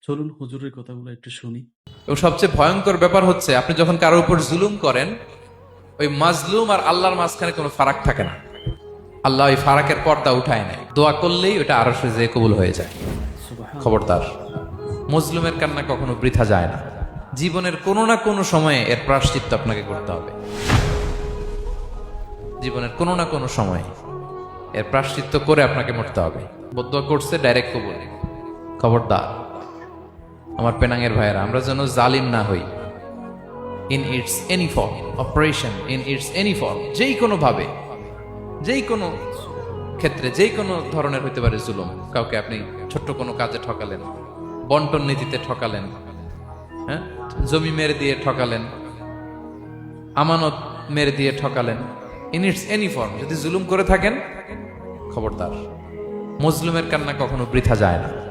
চলুন হুজুরের কথাগুলো একটু শুনি। এবং সবচেয়ে ভয়ঙ্কর ব্যাপার হচ্ছে আপনি যখন কারোর উপর জুলুম করেন, ওই মাজলুম আর আল্লাহর মাঝখানে কোনো ফারাক থাকে না। আল্লাহ ওই ফারাকের পর্দা উঠায় নেয়, দোয়া করলেই ওটা আরো যে কবুল হয়ে যায়। সুবহানাল্লাহ। খবরদার, মজলুমের কান্না কখনো বৃথা যায় না। জীবনের কোনো না কোনো সময়ে এর প্রায়শ্চিত্ত আপনাকে করতে হবে। জীবনের কোনো না কোনো সময়ে এর প্রায়শ্চিত্ত করে আপনাকে মরতে হবে। বদদোয়া করছে ডাইরেক্ট কবুল। খবরদার আমার পেনাঙ্গের ভাইয়েরা, আমরা যেন জালিম না হই। In it's any form, operation in it's any form, যেই কোনো ভাবে, যেই কোনো ক্ষেত্রে, যেই কোনো ধরনের হইতে পারে জুলুম। কাউকে আপনি ছোট্ট কোনো কাজে ঠকালেন, বন্টন নীতিতে ঠকালেন, হ্যাঁ, জমি মেরে দিয়ে ঠকালেন, আমানত মেরে দিয়ে ঠকালেন, ইন ইটস এনি ফর্ম যদি জুলুম করে থাকেন, খবরদার, মজলুমের কান্না কখনো বৃথা যায় না।